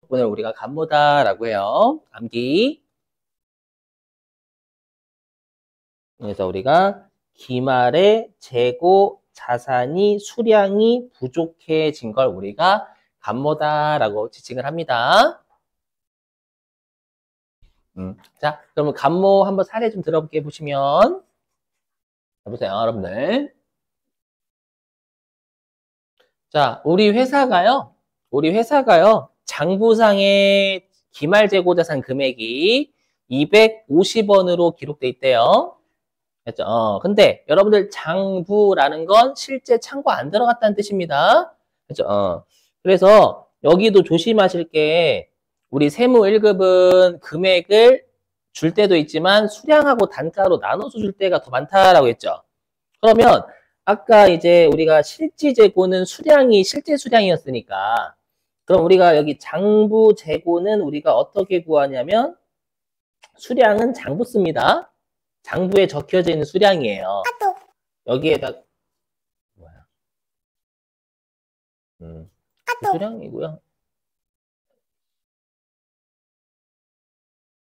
오늘 우리가 간모다라고 해요. 암기. 그래서 우리가 기말의 재고 자산이 수량이 부족해진 걸 우리가 간모다라고 지칭을 합니다. 자, 그러면 간모 한번 사례 좀 들어볼게 보시면. 보세요, 여러분들. 자, 우리 회사가요, 장부상의 기말 재고 자산 금액이 250원으로 기록돼 있대요. 됐죠? 근데 여러분들 장부라는 건 실제 창고 안 들어갔다는 뜻입니다. 그죠? 그래서 여기도 조심하실 게 우리 세무 1급은 금액을 줄 때도 있지만 수량하고 단가로 나눠서 줄 때가 더 많다라고 했죠. 그러면 아까 이제 우리가 실지 재고는 수량이 실제 수량이었으니까 그럼 우리가 여기 장부 재고는 우리가 어떻게 구하냐면 수량은 장부 씁니다. 장부에 적혀져 있는 수량이에요. 여기에다 뭐야? 수량이고요.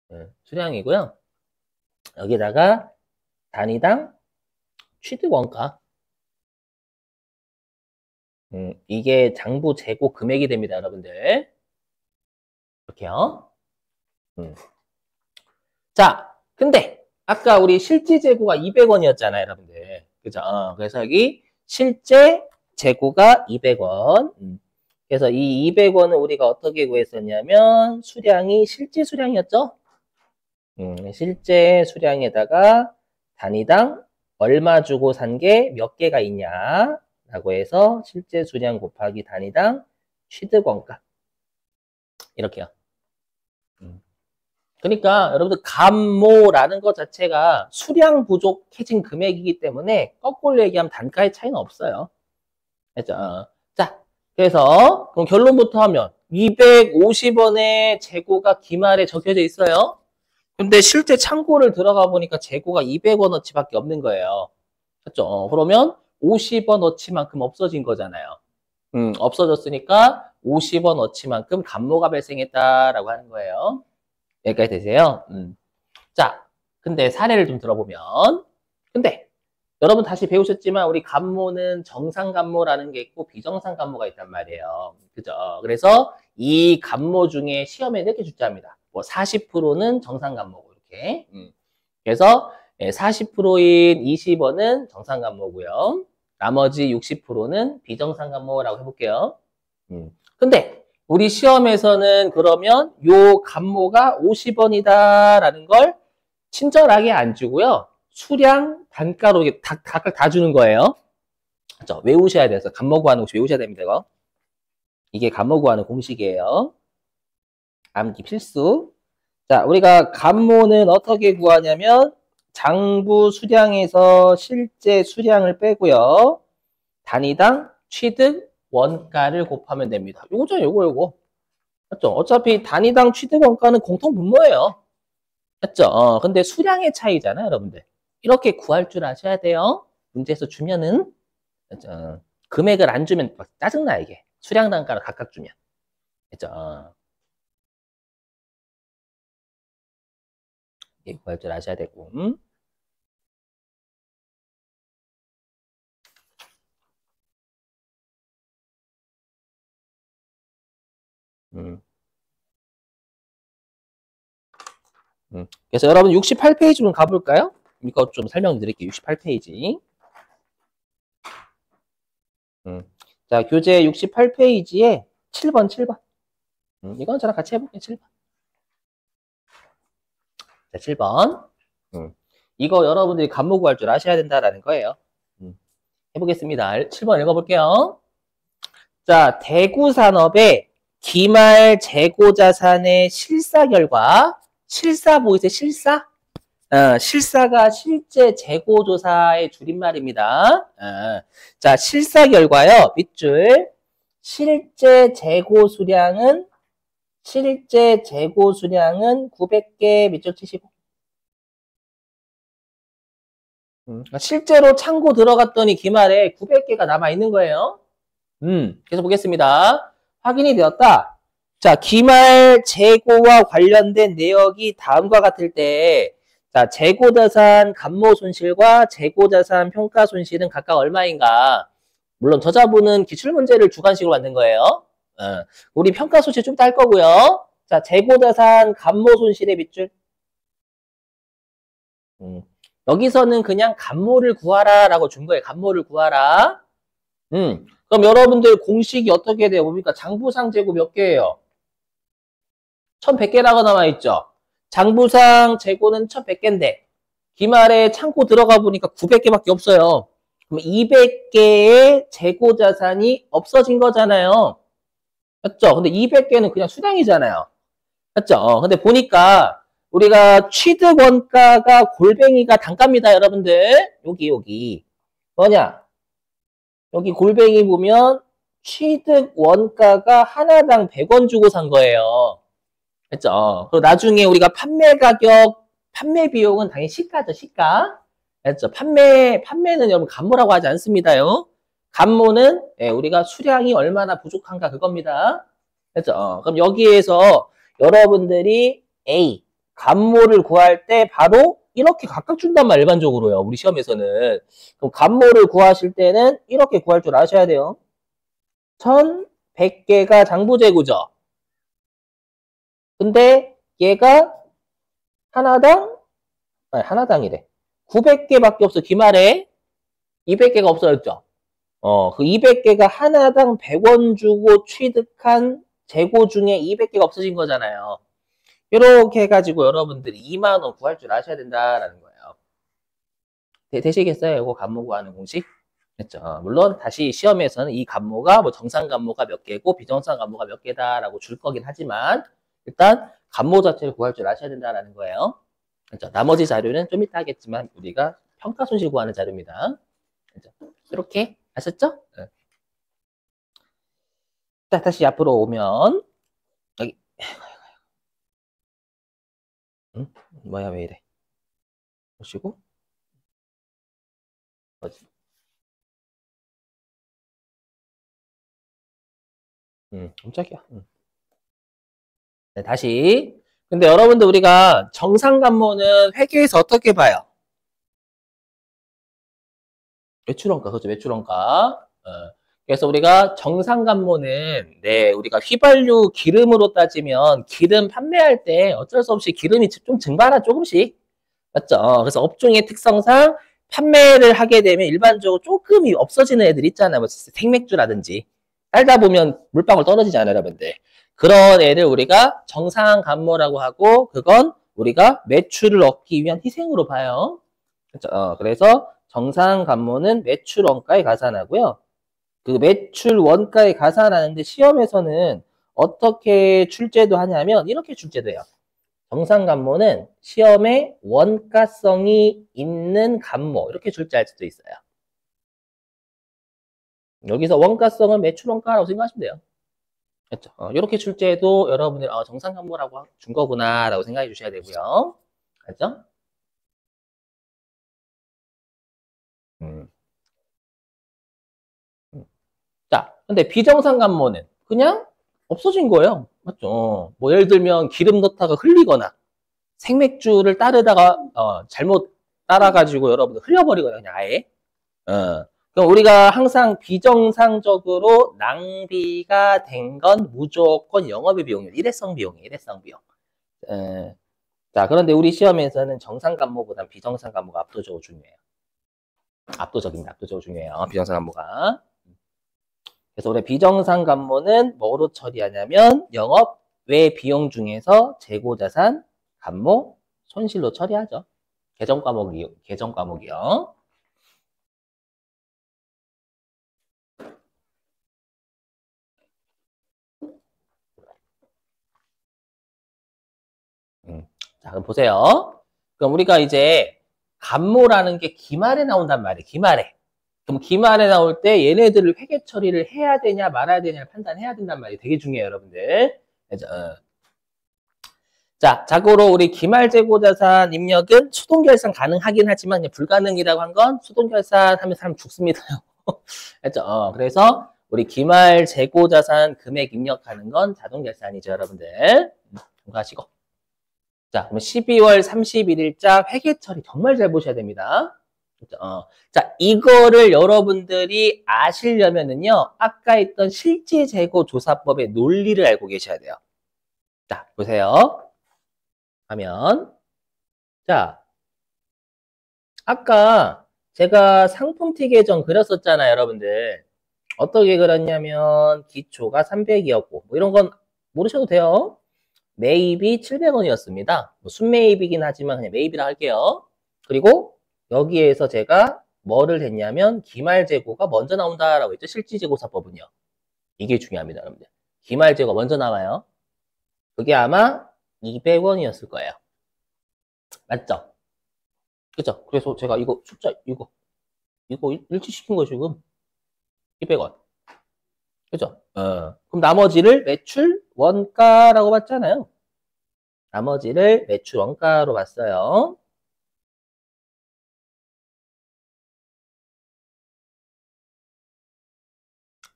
네, 수량이고요. 여기다가 단위당 취득 원가. 이게 장부 재고 금액이 됩니다, 여러분들. 이렇게요. 자, 근데 아까 우리 실지 재고가 200원이었잖아요, 여러분들. 그죠? 그래서 여기 실제 재고가 200원. 그래서 이 200원을 우리가 어떻게 구했었냐면 수량이 실제 수량이었죠? 실제 수량에다가 단위당 얼마 주고 산 게 몇 개가 있냐라고 해서 실제 수량 곱하기 단위당 취득원가. 이렇게요. 그러니까 여러분들 감모라는 것 자체가 수량 부족해진 금액이기 때문에 거꾸로 얘기하면 단가의 차이는 없어요. 됐죠? 자, 그래서 그럼 결론부터 하면 250원의 재고가 기말에 적혀져 있어요. 근데 실제 창고를 들어가 보니까 재고가 200원어치밖에 없는 거예요. 그렇죠? 그러면 50원어치만큼 없어진 거잖아요. 없어졌으니까 50원어치만큼 감모가 발생했다라고 하는 거예요. 여기까지 되세요? 자, 근데 사례를 좀 들어보면 근데 여러분 다시 배우셨지만 우리 감모는 정상 감모라는 게 있고 비정상 감모가 있단 말이에요. 그죠? 그래서 이 감모 중에 시험에 이렇게 출제합니다. 뭐 40%는 정상 감모고 이렇게. 그래서 40%인 20원은 정상 감모고요. 나머지 60%는 비정상 감모라고 해볼게요. 근데 우리 시험에서는 그러면 요 감모가 50원이다라는 걸 친절하게 안 주고요. 수량, 단가로 각각 다 주는 거예요. 그렇죠? 외우셔야 돼서 감모 구하는 공식 외우셔야 됩니다. 이거. 이게 감모 구하는 공식이에요. 암기 필수. 자, 우리가 감모는 어떻게 구하냐면 장부 수량에서 실제 수량을 빼고요. 단위당 취득 원가를 곱하면 됩니다. 요거죠, 요거. 맞죠? 어차피 단위당 취득 원가는 공통 분모예요. 맞죠? 근데 수량의 차이잖아요, 여러분들. 이렇게 구할 줄 아셔야 돼요. 문제에서 주면은 맞죠? 금액을 안 주면 막 짜증나 이게. 수량 단가를 각각 주면. 맞죠? 이게 구할 줄 아셔야 되고. 그래서 여러분 68페이지 좀 가볼까요? 이거 좀 설명드릴게요. 68페이지. 자, 교재 68페이지에 7번. 이건 저랑 같이 해볼게요. 7번. 자, 7번. 이거 여러분들이 감모 구할 줄 아셔야 된다라는 거예요. 해보겠습니다. 7번 읽어볼게요. 자, 대구산업의 기말 재고자산의 실사 결과, 실사 보이세요? 실사? 실사가 실제 재고조사의 줄임말입니다. 자, 실사 결과요. 밑줄. 실제 재고 수량은 900개 밑줄 치시고. 실제로 창고 들어갔더니 기말에 900개가 남아있는 거예요. 그래서 보겠습니다. 확인이 되었다. 자, 기말 재고와 관련된 내역이 다음과 같을 때, 자, 재고자산 감모 손실과 재고자산 평가 손실은 각각 얼마인가? 물론 저자분은 기출문제를 주관식으로 만든 거예요. 우리 평가 손실 좀 딸 거고요. 자, 재고자산 감모 손실의 빗줄. 여기서는 그냥 감모를 구하라 라고 준 거예요. 감모를 구하라. 그럼 여러분들 공식이 어떻게 돼요? 뭡니까? 장부상 재고 몇 개예요? 1100개라고 나와있죠. 장부상 재고는 1100개인데 기말에 창고 들어가 보니까 900개밖에 없어요. 그럼 200개의 재고자산이 없어진 거잖아요. 맞죠? 근데 200개는 그냥 수량이잖아요. 맞죠? 근데 보니까 우리가 취득 원가가 골뱅이가 단가입니다, 여러분들. 여기. 뭐냐? 여기 골뱅이 보면 취득 원가가 하나당 100원 주고 산 거예요. 됐죠? 그리고 나중에 우리가 판매 가격, 판매 비용은 당연히 시가죠, 시가. 됐죠? 판매는 여러분 감모라고 하지 않습니다요. 감모는 우리가 수량이 얼마나 부족한가 그겁니다. 됐죠? 그럼 여기에서 여러분들이 A, 감모를 구할 때 바로 이렇게 각각 준단 말이에요, 일반적으로요. 우리 시험에서는. 그럼 감모를 구하실 때는 이렇게 구할 줄 아셔야 돼요. 1100개가 장부재고죠. 근데 얘가 하나당이래. 900개밖에 없어. 기말에 200개가 없어졌죠. 그 200개가 하나당 100원 주고 취득한 재고 중에 200개가 없어진 거잖아요. 이렇게 해가지고 여러분들이 2만 원 구할 줄 아셔야 된다라는 거예요. 되시겠어요? 이거 감모 구하는 공식? 됐죠. 물론 다시 시험에서는 이 감모가 뭐 정상 감모가 몇 개고 비정상 감모가 몇 개다라고 줄 거긴 하지만 일단 감모 자체를 구할 줄 아셔야 된다라는 거예요. 그렇죠? 나머지 자료는 좀 이따 하겠지만 우리가 평가 손실 구하는 자료입니다. 그렇죠? 이렇게 아셨죠? 네. 자, 다시 앞으로 오면 여기 뭐야 왜 이래? 보시고 뭐지? 깜짝이야. 네, 다시. 근데 여러분들 우리가 정상감모는 회계에서 어떻게 봐요? 매출원가, 그렇죠. 매출원가. 그래서 우리가 정상감모는 우리가 휘발유 기름으로 따지면 기름 판매할 때 어쩔 수 없이 기름이 좀 증발하 조금씩. 맞죠? 그래서 업종의 특성상 판매를 하게 되면 일반적으로 조금이 없어지는 애들 있잖아요. 뭐 생맥주라든지. 따다 보면 물방울 떨어지잖아요, 여러분들. 그런 애를 우리가 정상감모라고 하고 그건 우리가 매출을 얻기 위한 희생으로 봐요. 그렇죠? 그래서 정상감모는 매출 원가에 가산하고요. 그 매출 원가에 가산하는데 시험에서는 어떻게 출제도 하냐면 이렇게 출제돼요. 정상감모는 시험에 원가성이 있는 감모 이렇게 출제할 수도 있어요. 여기서 원가성은 매출 원가라고 생각하시면 돼요. 그렇죠? 이렇게 출제해도 여러분들 정상감모라고 준 거구나 라고 생각해 주셔야 되고요. 알죠? 자, 근데 비정상감모는 그냥 없어진 거예요. 맞죠? 뭐 예를 들면 기름 넣다가 흘리거나 생맥주를 따르다가 잘못 따라가지고 여러분들 흘려버리거나 그냥 아예. 그럼 우리가 항상 비정상적으로 낭비가 된 건 무조건 영업의 비용이에요. 일회성 비용이에요. 일회성 비용. 자, 그런데 우리 시험에서는 정상감모보다 비정상감모가 압도적으로 중요해요. 압도적입니다. 압도적으로 중요해요. 비정상감모가. 그래서 우리 비정상감모는 뭐로 처리하냐면 영업 외 비용 중에서 재고자산, 감모, 손실로 처리하죠. 계정 과목이요. 자, 그럼 보세요. 그럼 우리가 이제 감모라는 게 기말에 나온단 말이에요. 기말에. 그럼 기말에 나올 때 얘네들을 회계 처리를 해야 되냐 말아야 되냐를 판단해야 된단 말이에요. 되게 중요해요, 여러분들. 그래서, 자, 자고로 우리 기말 재고자산 입력은 수동결산 가능하긴 하지만 불가능이라고 한 건 수동결산 하면 사람 죽습니다. 그렇죠? 그래서 우리 기말 재고 자산 금액 입력하는 건 자동 결산이죠, 여러분들. 공부하시고. 자, 그럼 12월 31일자 회계 처리 정말 잘 보셔야 됩니다. 자, 이거를 여러분들이 아시려면은요, 아까 했던 실제 재고 조사법의 논리를 알고 계셔야 돼요. 자, 보세요. 하면, 자, 아까 제가 상품티 계정 그렸었잖아요, 여러분들. 어떻게 그렸냐면, 기초가 300이었고, 뭐 이런 건 모르셔도 돼요. 매입이 700원이었습니다. 뭐 순매입이긴 하지만 그냥 매입이라 할게요. 그리고 여기에서 제가 뭐를 했냐면 기말재고가 먼저 나온다라고 했죠. 실질재고사법은요. 이게 중요합니다, 여러분들. 기말재고가 먼저 나와요. 그게 아마 200원이었을 거예요. 맞죠? 그죠? 그래서 제가 이거 숫자 이거 일치시킨 거 지금 200원. 그죠? 그럼 나머지를 매출 원가라고 봤잖아요. 나머지를 매출 원가로 봤어요.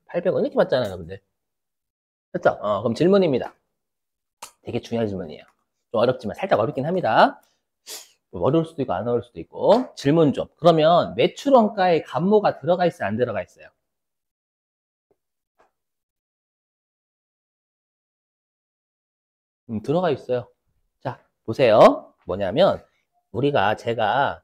$800 이렇게 맞잖아요, 여러분들. 됐죠? 그럼 질문입니다. 되게 중요한 질문이에요. 좀 어렵지만 살짝 어렵긴 합니다. 좀 어려울 수도 있고 안 어려울 수도 있고. 질문 좀. 그러면 매출 원가에 감모가 들어가 있어요, 안 들어가 있어요? 들어가 있어요. 자, 보세요. 뭐냐면 제가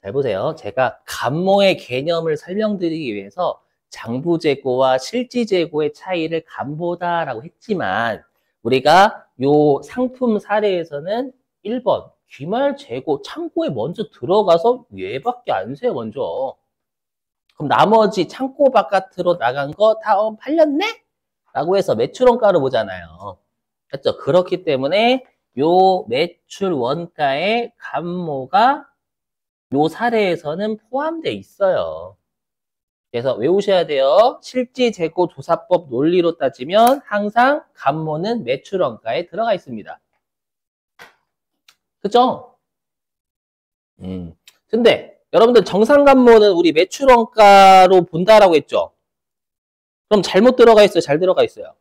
잘 보세요. 제가 감모의 개념을 설명드리기 위해서 장부재고와 실지재고의 차이를 간보다라고 했지만 우리가 요 상품 사례에서는 1번 기말재고 창고에 먼저 들어가서 얘밖에 안 세요, 먼저. 그럼 나머지 창고 바깥으로 나간 거 다 팔렸네? 라고 해서 매출 원가로 보잖아요. 그렇죠? 그렇기 때문에 요 매출 원가의 감모가 요 사례에서는 포함되어 있어요. 그래서 외우셔야 돼요. 실지재고조사법 논리로 따지면 항상 감모는 매출 원가에 들어가 있습니다. 그죠? 근데 여러분들 정상감모는 우리 매출 원가로 본다라고 했죠? 그럼 잘못 들어가 있어요? 잘 들어가 있어요?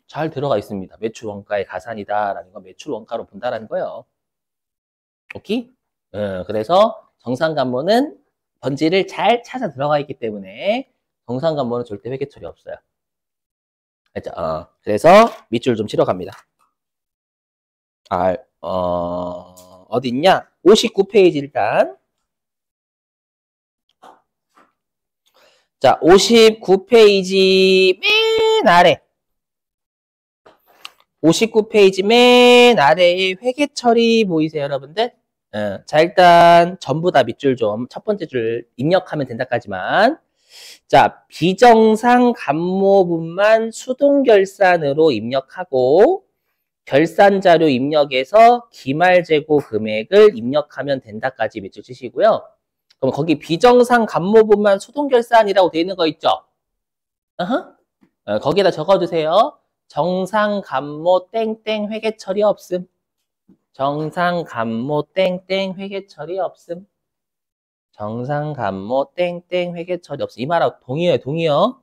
잘 들어가 있습니다. 매출 원가의 가산이다라는 건 매출 원가로 본다라는 거예요. 오케이? 그래서 정상감모는 번지를 잘 찾아 들어가 있기 때문에 정상감모는 절대 회계 처리 없어요. 알죠? 그래서 밑줄 좀 치러 갑니다. 어디 있냐? 59페이지 일단. 자, 59페이지 맨 아래. 59페이지 맨 아래에 회계 처리 보이세요, 여러분들? 자, 일단 전부 다 밑줄 좀 첫 번째 줄 입력하면 된다까지만. 자, 비정상 감모분만 수동결산으로 입력하고 결산 자료 입력에서 기말재고 금액을 입력하면 된다까지 밑줄 치시고요. 그럼 거기 비정상 감모분만 수동결산이라고 되어 있는 거 있죠? 거기에다 적어주세요. 정상 감모 땡땡 회계 처리 없음. 정상 감모 땡땡 회계 처리 없음. 정상 감모 땡땡 회계 처리 없음. 이 말하고 동의어요, 동의어.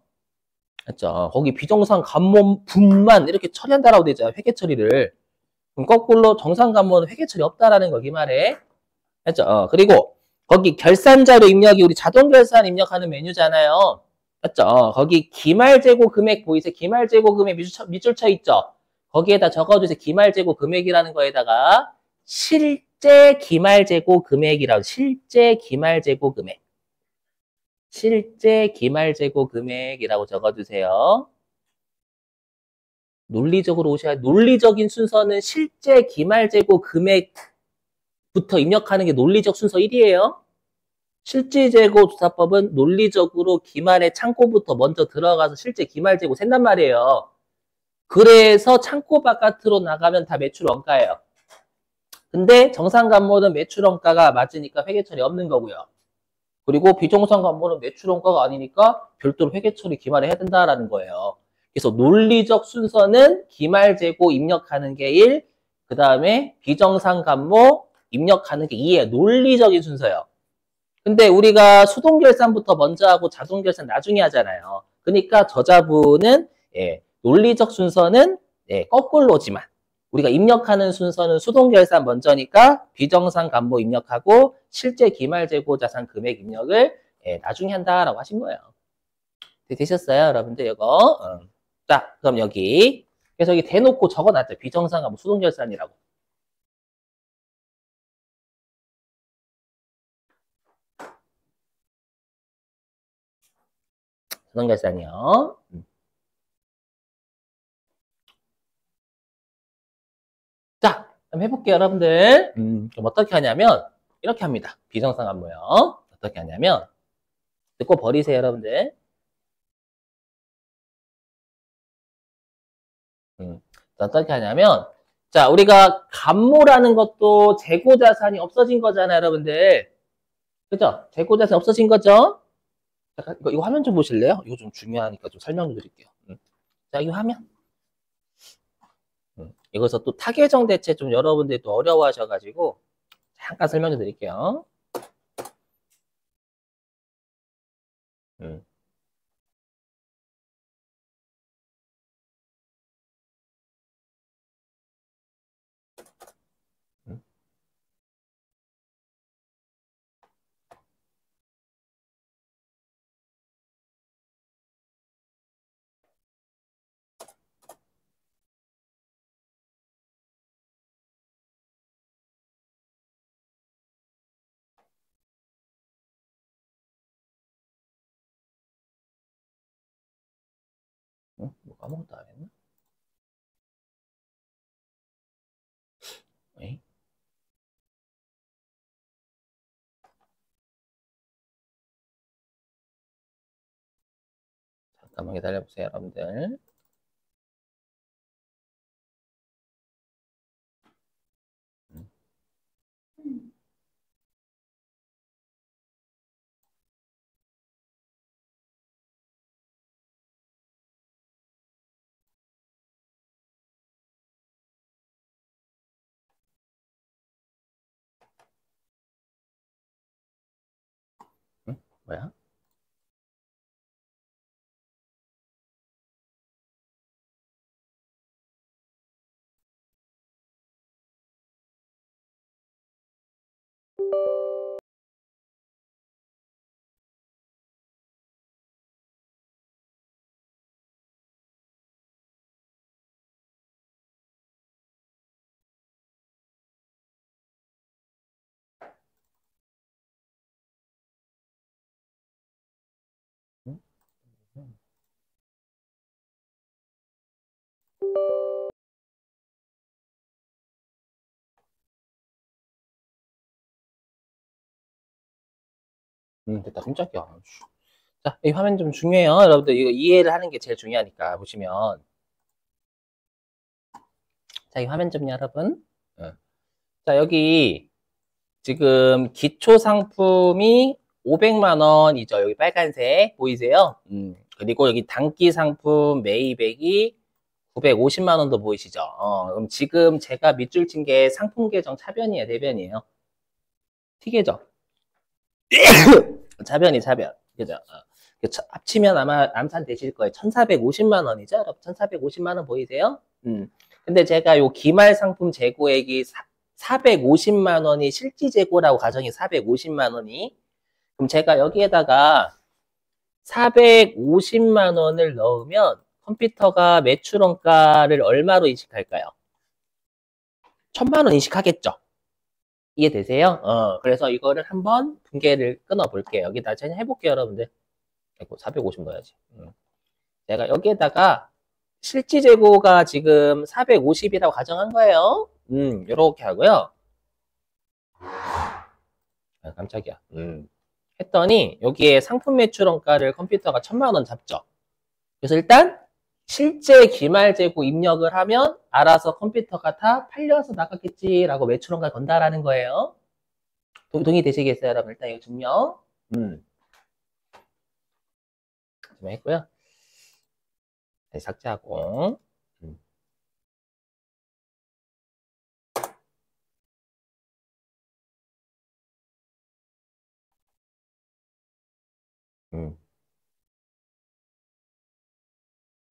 맞죠? 거기 비정상 감모 분만 이렇게 처리한다라고 되죠. 회계 처리를. 그럼 거꾸로 정상 감모는 회계 처리 없다라는 거, 이 말에. 맞죠? 그리고 거기 결산 자료 입력이 우리 자동 결산 입력하는 메뉴잖아요. 맞죠? 거기 기말재고 금액 보이세요? 기말재고 금액 밑줄 쳐 있죠? 거기에다 적어주세요. 기말재고 금액이라는 거에다가 실제 기말재고 금액이라고. 실제 기말재고 금액. 실제 기말재고 금액이라고 적어주세요. 논리적으로 오셔야 논리적인 순서는 실제 기말재고 금액부터 입력하는 게 논리적 순서 1이에요. 실질재고 조사법은 논리적으로 기말의 창고부터 먼저 들어가서 실제 기말재고 샌단 말이에요. 그래서 창고 바깥으로 나가면 다 매출 원가예요. 근데 정상감모는 매출 원가가 맞으니까 회계 처리 없는 거고요. 그리고 비정상감모는 매출 원가가 아니니까 별도로 회계 처리 기말에 해야 된다라는 거예요. 그래서 논리적 순서는 기말재고 입력하는 게 1, 그 다음에 비정상감모 입력하는 게 2예요. 논리적인 순서예요. 근데 우리가 수동결산부터 먼저 하고 자동결산 나중에 하잖아요. 그러니까 저자분은 논리적 순서는 거꾸로지만 우리가 입력하는 순서는 수동결산 먼저니까 비정상 감모 입력하고 실제 기말재고자산 금액 입력을 나중에 한다라고 하신 거예요. 되셨어요, 여러분들 이거? 자, 그럼 여기 그래서 여기 대놓고 적어놨죠. 비정상 감모 수동결산이라고. 수동결산이요. 자, 그럼 해볼게요, 여러분들. 그럼 어떻게 하냐면 이렇게 합니다. 비정상 감모요. 어떻게 하냐면 듣고 버리세요, 여러분들. 어떻게 하냐면 자, 우리가 감모라는 것도 재고자산이 없어진 거잖아요, 여러분들. 그죠? 재고자산이 없어진 거죠? 잠깐, 이거 화면 좀 보실래요? 이거 좀 중요하니까 좀 설명 좀 드릴게요. 자, 이 화면. 이것서 또 타계정 대체 좀 여러분들이 또 어려워하셔가지고 잠깐 설명 좀 드릴게요. 음. 음. 뭐 아무것도 안 했나? 에이? 잠깐만 기다려보세요, 여러분들. 뭐야? 응? 응. 됐다, 깜짝이야. 자, 이 화면 좀 중요해요. 여러분들 이거 이해를 하는 게 제일 중요하니까 보시면 자, 이 화면 좀요, 여러분. 자, 여기 지금 기초 상품이 500만 원이죠. 여기 빨간색 보이세요? 그리고 여기 단기 상품 매입액이 950만 원도 보이시죠? 그럼 지금 제가 밑줄 친 게 상품 계정 차변이에요, 대변이에요? T계정. 차변. 그죠? 합치면 아마 암산 되실 거예요. 1,450만 원이죠? 여러분, 1,450만 원 보이세요? 근데 제가 요 기말 상품 재고액이 450만 원이 실지 재고라고 가정이 450만 원이. 그럼 제가 여기에다가 450만 원을 넣으면 컴퓨터가 매출원가를 얼마로 인식할까요? 1,000만 원 인식하겠죠? 이해되세요? 그래서 이거를 한번 분계를 끊어 볼게요. 여기다 제가 해볼게요, 여러분들. 아이고, 450 넣어야지. 내가 여기에다가 실지 재고가 지금 450이라고 가정한 거예요. 요렇게 하고요. 아, 깜짝이야. 했더니 여기에 상품 매출 원가를 컴퓨터가 1,000만 원 잡죠. 그래서 일단 실제 기말 재고 입력을 하면 알아서 컴퓨터가 다 팔려서 나갔겠지라고 매출 원가 건다라는 거예요. 동의되시겠어요, 여러분? 일단 이거 증명. 증명했고요. 다시 삭제하고. 음. 음.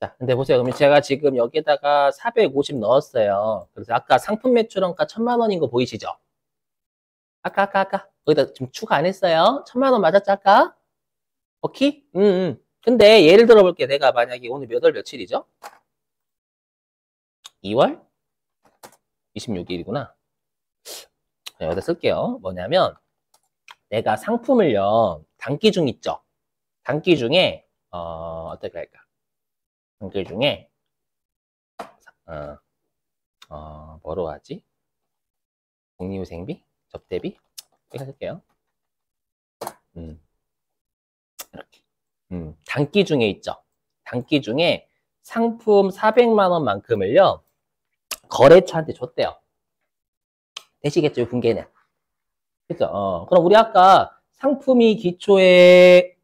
자, 근데 보세요. 그러면 제가 지금 여기에다가 450 넣었어요. 그래서 아까 상품 매출원가 1000만 원인 거 보이시죠? 아까. 거기다 지금 추가 안 했어요. 1000만 원 맞았죠, 아까? 오케이? 근데 예를 들어 볼게. 내가 만약에 오늘 몇 월 며칠이죠? 2월? 26일이구나. 여기다 쓸게요. 뭐냐면, 내가 상품을요, 단기 중 있죠? 단기 중에, 어떻게 할까? 단기 중에, 뭐로 하지? 복리후생비? 접대비? 이렇게 할게요. 이렇게. 단기 중에 있죠? 단기 중에 상품 400만 원만큼을요, 거래처한테 줬대요. 되시겠죠, 분계는? 그죠? 그럼 우리 아까 상품이 기초에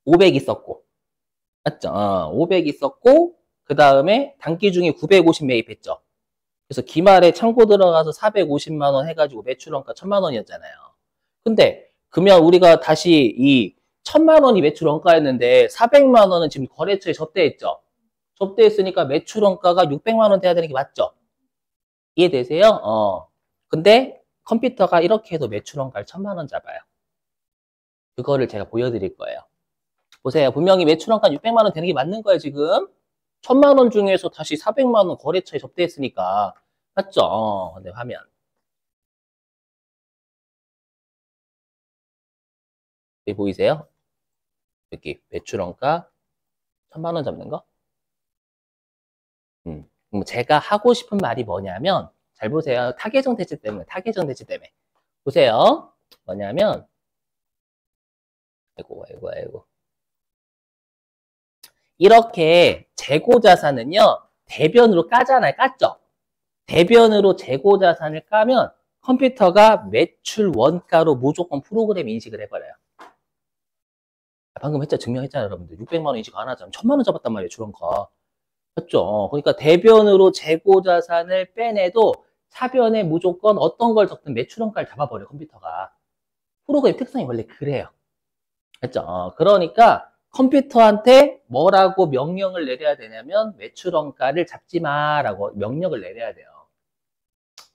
500 있었고, 맞죠? 500 있었고, 그 다음에 단기 중에 950 매입했죠. 그래서 기말에 창고 들어가서 450만 원 해가지고 매출원가 1000만 원이었잖아요. 근데 그러면 우리가 다시 이 1000만 원이 매출원가였는데 400만 원은 지금 거래처에 접대했죠. 접대했으니까 매출원가가 600만 원 돼야 되는 게 맞죠? 이해되세요? 근데 컴퓨터가 이렇게 해도 매출원가를 1000만 원 잡아요. 그거를 제가 보여드릴 거예요. 보세요. 분명히 매출원가 600만 원 되는 게 맞는 거예요, 지금. 1000만 원 중에서 다시 400만 원 거래처에 접대했으니까. 맞죠? 근데 화면. 여기 보이세요? 여기 매출원가 1000만 원 잡는 거? 제가 하고 싶은 말이 뭐냐면, 잘 보세요. 타겟형 대체 때문에, 타겟형 대체 때문에. 보세요. 뭐냐면, 아이고. 이렇게 재고자산은요, 대변으로 까잖아요. 깠죠? 대변으로 재고자산을 까면 컴퓨터가 매출 원가로 무조건 프로그램 인식을 해버려요. 방금 증명했잖아요, 여러분들. 600만 원 인식 안 하잖아요. 1000만 원 잡았단 말이에요, 주ron가. 맞죠? 그러니까 대변으로 재고자산을 빼내도 차변에 무조건 어떤 걸 적든 매출원가를 잡아버려요, 컴퓨터가. 프로그램 특성이 원래 그래요. 맞죠? 그러니까 컴퓨터한테 뭐라고 명령을 내려야 되냐면 매출원가를 잡지 마라고 명령을 내려야 돼요.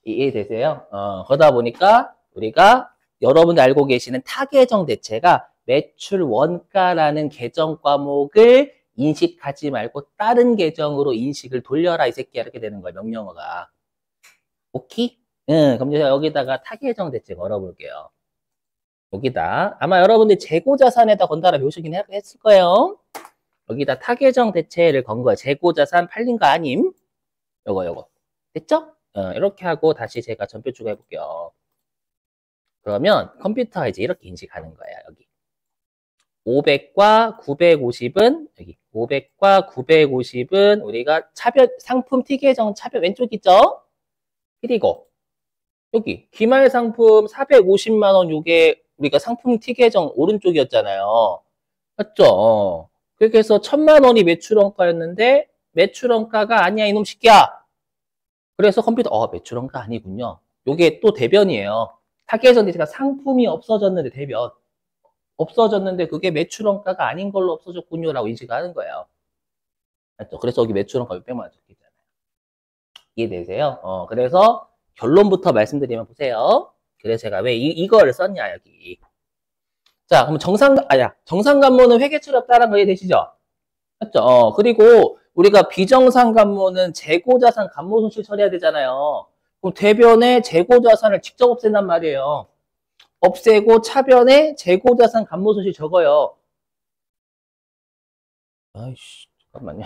이해되세요? 그러다 보니까 우리가 여러분들 알고 계시는 타계정 대체가 매출 원가라는 계정 과목을 인식하지 말고 다른 계정으로 인식을 돌려라 이 새끼야 이렇게 되는 거예요. 명령어가. 오케이? 그럼 제가 여기다가 타계정 대체 걸어볼게요. 여기다 아마 여러분들 재고자산에다 건다라 배우시긴 했을 거예요. 여기다 타계정 대체를 건 거예요. 재고자산 팔린 거 아님? 요거. 됐죠? 이렇게 하고 다시 제가 전표 추가해 볼게요. 그러면 컴퓨터가 이제 이렇게 인식하는 거예요. 여기 500과 950은 여기 500과 950은 우리가 차별 상품 T계정 차별 왼쪽 있죠? 그리고 여기 기말 상품 450만 원 요게 우리가 상품 T계정 오른쪽이었잖아요. 맞죠? 그렇게 해서 1000만 원이 매출원가였는데 매출원가가 아니야 이놈 새끼야. 그래서 컴퓨터 매출원가 아니군요. 요게 또 대변이에요. 타겟은 제가 상품이 없어졌는데 대변. 없어졌는데 그게 매출원가가 아닌 걸로 없어졌군요 라고 인식하는 거예요. 맞죠? 그래서 여기 매출원가 600만 원 적혀있잖아요. 이해되세요? 그래서 결론부터 말씀드리면 보세요. 그래서 제가 왜 이거를 썼냐 여기. 자, 그럼 정상간모는 회계처리 없다라는 거 이해되시죠? 맞죠? 그리고 우리가 비정상간모는 재고자산 간모손실 처리해야 되잖아요. 그럼 대변에 재고자산을 직접 없앤단 말이에요. 없애고 차변에 재고자산 간모손실 적어요. 아이씨, 잠깐만요.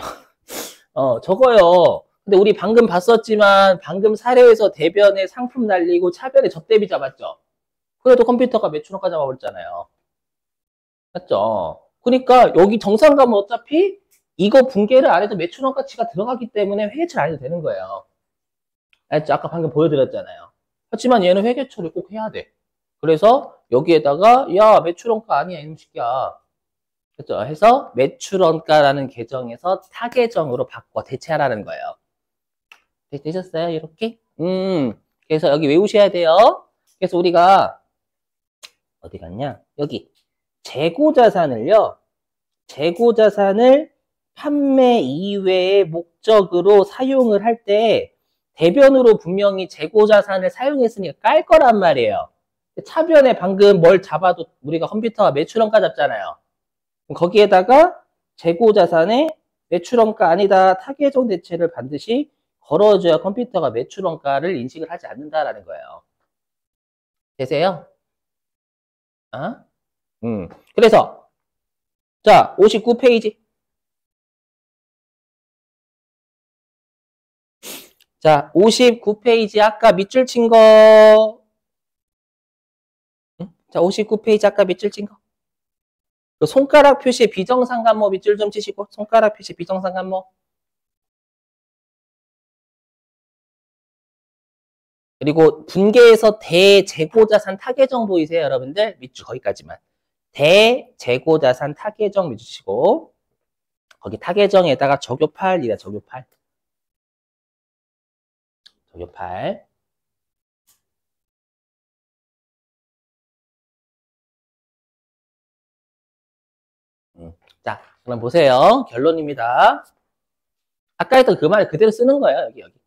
적어요. 근데 우리 방금 봤었지만 방금 사례에서 대변에 상품 날리고 차변에 접대비 잡았죠. 그래도 컴퓨터가 매출원가 잡아버렸잖아요. 맞죠? 그러니까 여기 정상가면 어차피 이거 분계를 안 해도 매출원가치가 들어가기 때문에 회계처리 안 해도 되는 거예요. 알죠? 아까 방금 보여드렸잖아요. 하지만 얘는 회계처리 꼭 해야 돼. 그래서 여기에다가 야 매출원가 아니야 이놈 새끼야. 그렇죠? 해서 매출원가라는 계정에서 타계정으로 바꿔 대체하라는 거예요. 되셨어요? 이렇게? 그래서 여기 외우셔야 돼요. 그래서 우리가 어디 갔냐? 여기 재고자산을 판매 이외의 목적으로 사용을 할 때 대변으로 분명히 재고자산을 사용했으니까 깔 거란 말이에요. 차변에 방금 뭘 잡아도 우리가 컴퓨터가 매출원가 잡잖아요. 거기에다가 재고자산에 매출원가 아니다 타겟정 대체를 반드시 걸어줘야 컴퓨터가 매출원가를 인식을 하지 않는다라는 거예요. 되세요? 아? 그래서 자 59페이지. 자 59페이지 아까 밑줄 친 거. 자 59페이지 아까 밑줄 친 거. 그 손가락 표시 비정상관모 밑줄 좀 치시고 손가락 표시 비정상관모. 그리고 분계에서 대재고자산 타겟정 보이세요, 여러분들? 밑줄 거기까지만. 대재고자산 타겟정 밑주시고 거기 타겟정에다가 적요팔이다, 적요팔. 적요팔. 자, 그럼 보세요. 결론입니다. 아까 했던 그 말 그대로 쓰는 거예요, 여기.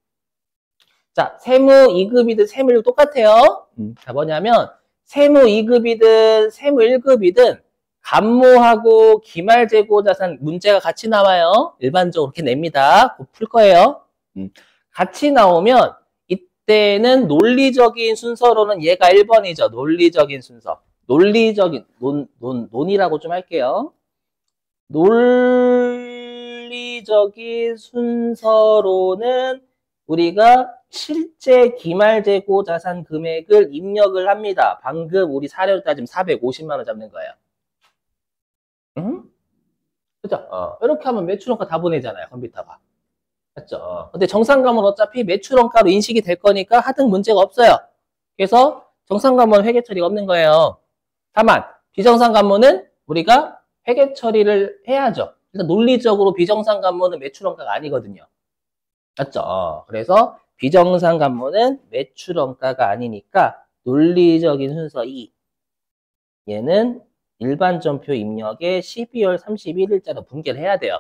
자, 세무 2급이든 세무 1급 똑같아요. 자, 뭐냐면 세무 2급이든 세무 1급이든 감모하고 기말재고자산 문제가 같이 나와요. 일반적으로 그렇게 냅니다. 곧 풀 거예요. 같이 나오면 이때는 논리적인 순서로는 얘가 1번이죠. 논리적인 순서. 논리적인 논이라고 좀 할게요. 논리적인 순서로는 우리가 실제 기말재고 자산 금액을 입력을 합니다. 방금 우리 사례로 따지면 450만 원 잡는 거예요. 응? 그죠? 이렇게 하면 매출원가 다 보내잖아요, 컴퓨터가. 맞죠? 근데 정상가문 어차피 매출원가로 인식이 될 거니까 하등 문제가 없어요. 그래서 정상가문 회계 처리가 없는 거예요. 다만 비정상가문은 우리가 회계 처리를 해야죠. 일단 논리적으로 비정상가문은 매출원가가 아니거든요. 맞죠? 그래서 비정상간모는 매출원가가 아니니까 논리적인 순서 2. 얘는 일반전표 입력에 12월 31일자로 분계를 해야 돼요.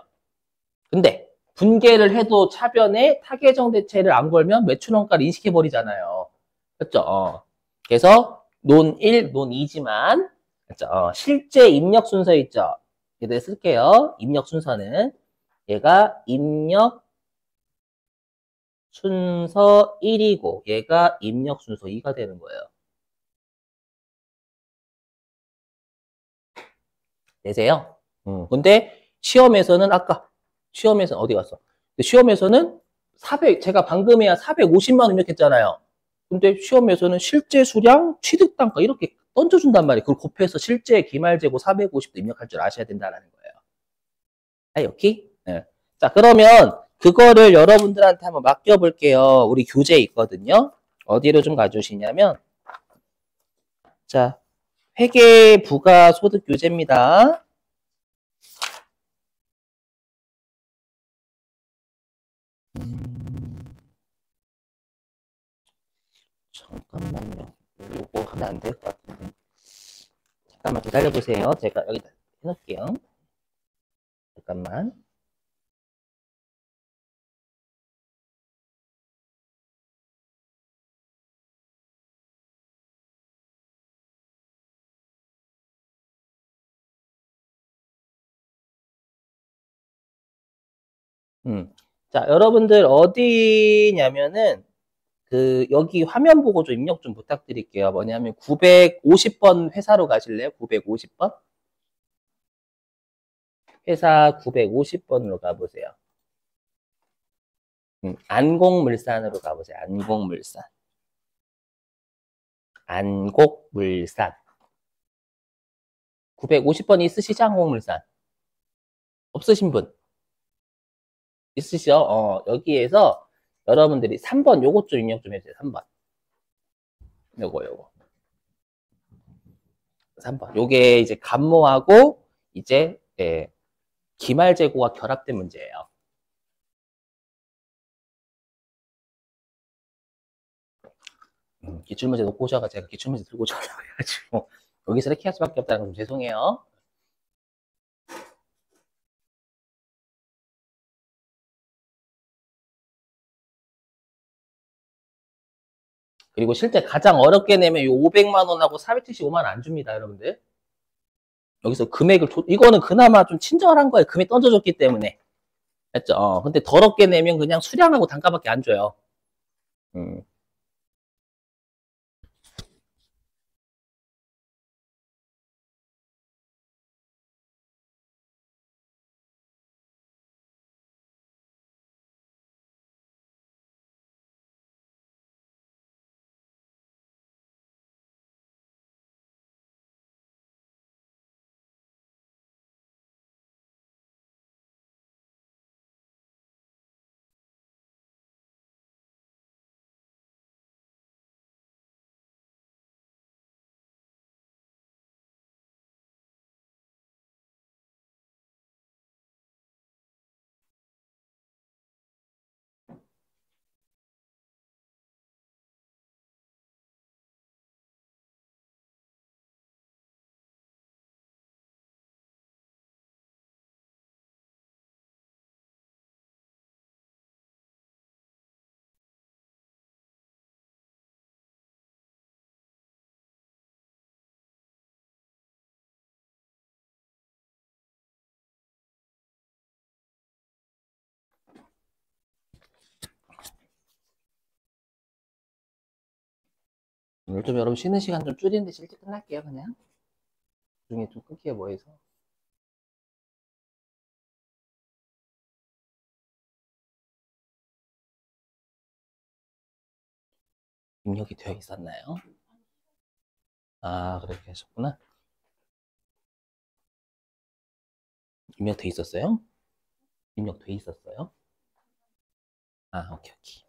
근데 분계를 해도 차변에 타겟정 대체를 안 걸면 매출원가를 인식해버리잖아요. 그렇죠? 그래서 논 1, 논 2지만 그렇죠? 실제 입력 순서 있죠? 얘들 쓸게요. 입력 순서는 얘가 입력 순서 1이고 얘가 입력 순서 2가 되는 거예요. 되세요? 근데 시험에서는 아까 시험에서 어디 갔어? 시험에서는 제가 방금 해야 450만 원 입력했잖아요. 근데 시험에서는 실제 수량, 취득 단가 이렇게 던져준단 말이에요. 그걸 곱해서 실제 기말재고 450도 입력할 줄 아셔야 된다는 거예요. 아, 여기? 네. 자, 그러면 그거를 여러분들한테 한번 맡겨볼게요. 우리 교재 있거든요. 어디로 좀 가주시냐면 자, 회계 부가 소득 교재입니다. 잠깐만요. 이거 하면 안 될 것 같은데. 잠깐만 기다려보세요. 제가 여기다 해놓을게요. 잠깐만. 자, 여러분들 어디냐면은 여기 화면 보고 좀 입력 좀 부탁드릴게요. 뭐냐면 950번 회사로 가실래요? 950번? 회사 950번으로 가보세요. 안곡물산으로 가보세요. 안곡물산. 안곡물산. 950번 있으시죠? 안곡물산. 없으신 분? 있으시죠? 여기에서 여러분들이 3번 요것 좀 입력 좀 해주세요. 3번. 요거. 3번. 요게 이제 감모하고 이제 기말재고가 결합된 문제예요. 기출문제 놓고 오셔가 제가 기출문제 들고 오셔가지고 해가지고 여기서 이렇게 할 수밖에 없다는 건 좀 죄송해요. 그리고 실제 가장 어렵게 내면 요 500만 원하고 475만 원 안 줍니다, 여러분들. 여기서 금액을, 이거는 그나마 좀 친절한 거예요. 금액 던져줬기 때문에. 했죠? 근데 더럽게 내면 그냥 수량하고 단가밖에 안 줘요. 음. 오늘 좀 여러분 쉬는 시간 좀 줄이는데 일찍 끝날게요, 그냥. 중에 좀 끊기게 뭐 해서. 입력이 되어 있었나요? 아, 그렇게 하셨구나. 입력돼 있었어요? 입력돼 있었어요? 아, 오케이, 오케이.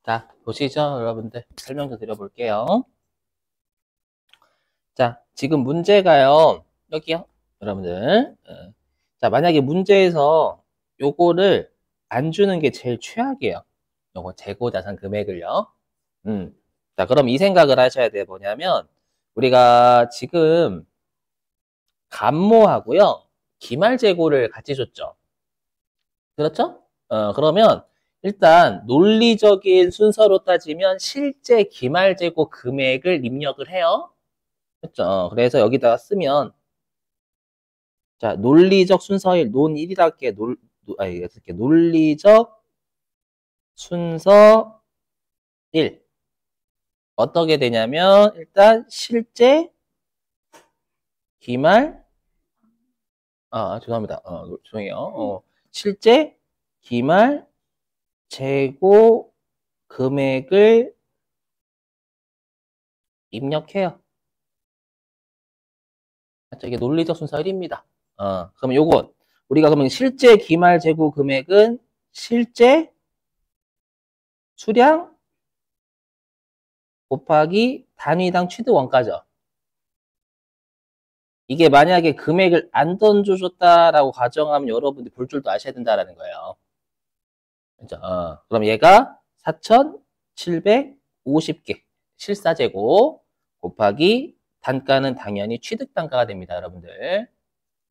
자, 보시죠, 여러분들. 설명 좀 드려볼게요. 자, 지금 문제가요. 여기요, 여러분들. 자, 만약에 문제에서 요거를 안 주는 게 제일 최악이에요. 요거 재고 자산 금액을요. 자, 그럼 이 생각을 하셔야 돼요. 뭐냐면, 우리가 지금 감모하고요, 기말 재고를 같이 줬죠. 그렇죠? 그러면 일단 논리적인 순서로 따지면 실제 기말 재고 금액을 입력을 해요. 그렇죠? 그래서 여기다가 쓰면 자, 논리적 순서일 논 1이랄게 이렇게 논리적 순서 1. 어떻게 되냐면 일단 실제 기말 죄송합니다. 죄송해요. 실제 기말 재고 금액을 입력해요. 이게 논리적 순서 1입니다. 그럼 요건 우리가 그러면 실제 기말 재고 금액은 실제 수량 곱하기 단위당 취득 원가죠. 이게 만약에 금액을 안 던져줬다라고 가정하면 여러분들이 볼 줄도 아셔야 된다라는 거예요. 그죠? 그럼 얘가 4,750개 실사재고 곱하기 단가는 당연히 취득 단가가 됩니다, 여러분들.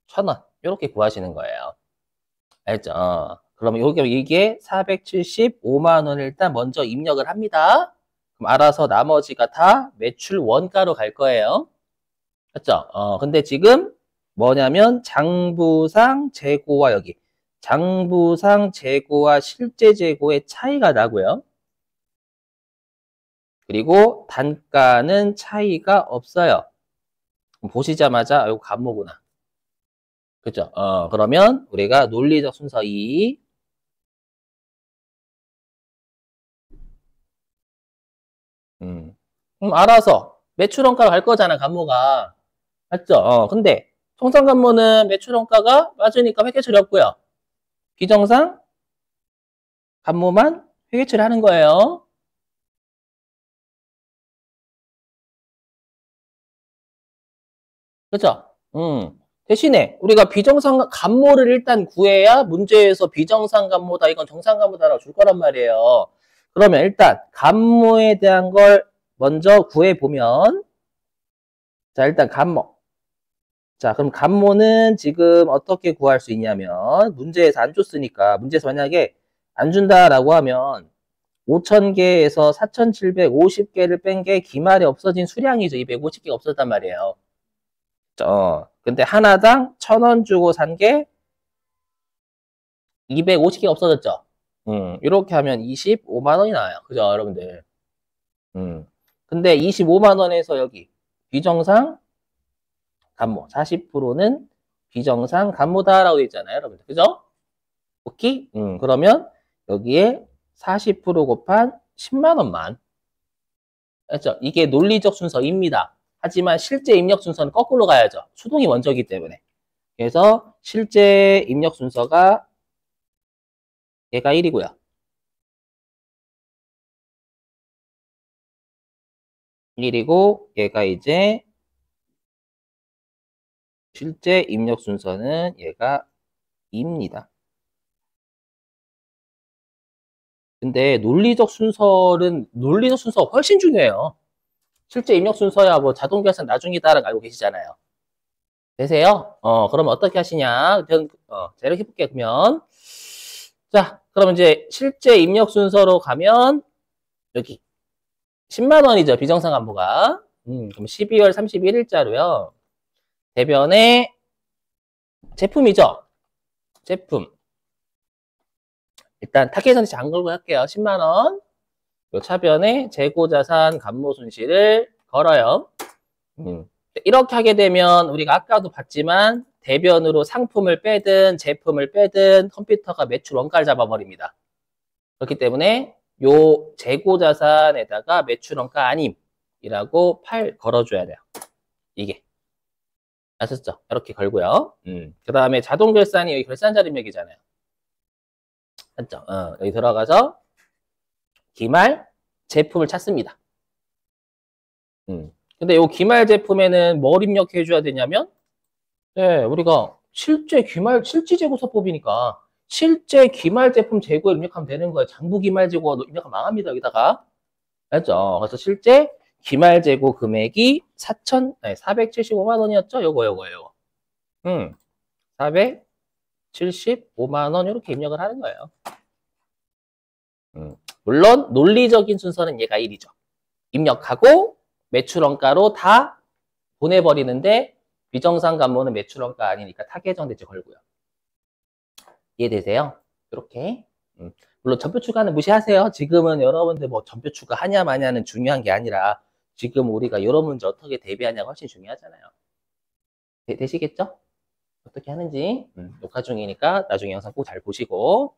1,000원 이렇게 구하시는 거예요. 알죠? 그러면 이게 475만 원을 일단 먼저 입력을 합니다. 그럼 알아서 나머지가 다 매출 원가로 갈 거예요. 맞죠? 근데 지금 뭐냐면 장부상 재고와 여기 장부상 재고와 실제 재고의 차이가 나고요. 그리고 단가는 차이가 없어요. 보시자마자 이거 간모구나. 그죠? 그러면 우리가 논리적 순서 2. 알아서 매출원가 갈 거잖아, 간모가. 맞죠? 근데 통상간모는 매출원가가 맞으니까 회계 처리 없고요. 비정상 간모만 회계 처리하는 거예요. 그죠? 대신에 우리가 비정상 간모를 일단 구해야 문제에서 비정상 간모다, 이건 정상 간모다라고 줄 거란 말이에요. 그러면 일단 간모에 대한 걸 먼저 구해보면, 자, 일단 간모. 자, 그럼 간모는 지금 어떻게 구할 수 있냐면, 문제에서 안 줬으니까, 문제에서 만약에 안 준다라고 하면 5,000개에서 4,750개를 뺀 게 기말에 없어진 수량이죠. 250개가 없었단 말이에요. 근데 하나당 1,000원 주고 산 게 250개가 없어졌죠. 이렇게 하면 25만 원이 나와요. 그죠, 여러분들? 근데 25만 원에서 여기 비정상 간모 40%는 비정상 간모다라고 되어 있잖아요, 여러분들. 그죠? 오케이? 그러면 여기에 40% 곱한 10만 원만. 그렇죠? 이게 논리적 순서입니다. 하지만 실제 입력 순서는 거꾸로 가야죠. 수동이 먼저이기 때문에. 그래서 실제 입력 순서가 얘가 1이고요. 1이고 얘가 이제 실제 입력 순서는 얘가 2입니다. 근데 논리적 순서가 훨씬 중요해요. 실제 입력 순서야 뭐 자동 계산 나중이다라고 알고 계시잖아요. 되세요? 그러면 어떻게 하시냐? 자, 이렇게 해볼게요. 그러면 자, 그럼 이제 실제 입력 순서로 가면 여기 10만 원이죠. 비정상 간부가. 그럼 12월 31일자로요. 대변에 제품이죠. 제품. 일단 타겟선택지 안 걸고 할게요. 10만 원. 요 차변에 재고자산 간모 손실을 걸어요. 이렇게 하게 되면 우리가 아까도 봤지만 대변으로 상품을 빼든 제품을 빼든 컴퓨터가 매출 원가를 잡아버립니다. 그렇기 때문에 요 재고자산에다가 매출 원가 아님이라고 걸어줘야 돼요. 이게. 아셨죠? 이렇게 걸고요. 그 다음에 자동 결산이 여기 결산 자립력이잖아요. 맞죠? 여기 들어가서 기말 제품을 찾습니다. 근데 요 기말 제품에는 뭘 입력해 줘야 되냐면, 네, 우리가 실제 재고서법이니까 실제 기말 제품 재고 입력하면 되는 거예요. 장부 기말 재고 입력하면 망합니다. 여기다가. 알죠? 그래서 실제 기말 재고 금액이 475만 원이었죠? 요거. 475만 원 이렇게 입력을 하는 거예요. 물론 논리적인 순서는 얘가 1이죠. 입력하고 매출원가로 다 보내버리는데 비정상 간모는 매출원가 아니니까 타겟정대치 걸고요. 이해되세요? 이렇게. 물론 전표 추가는 무시하세요. 지금은 여러분들 뭐 전표 추가 하냐 마냐는 중요한 게 아니라 지금 우리가 이런 문제 어떻게 대비하냐가 훨씬 중요하잖아요. 되시겠죠? 어떻게 하는지 녹화 중이니까 나중에 영상 꼭 잘 보시고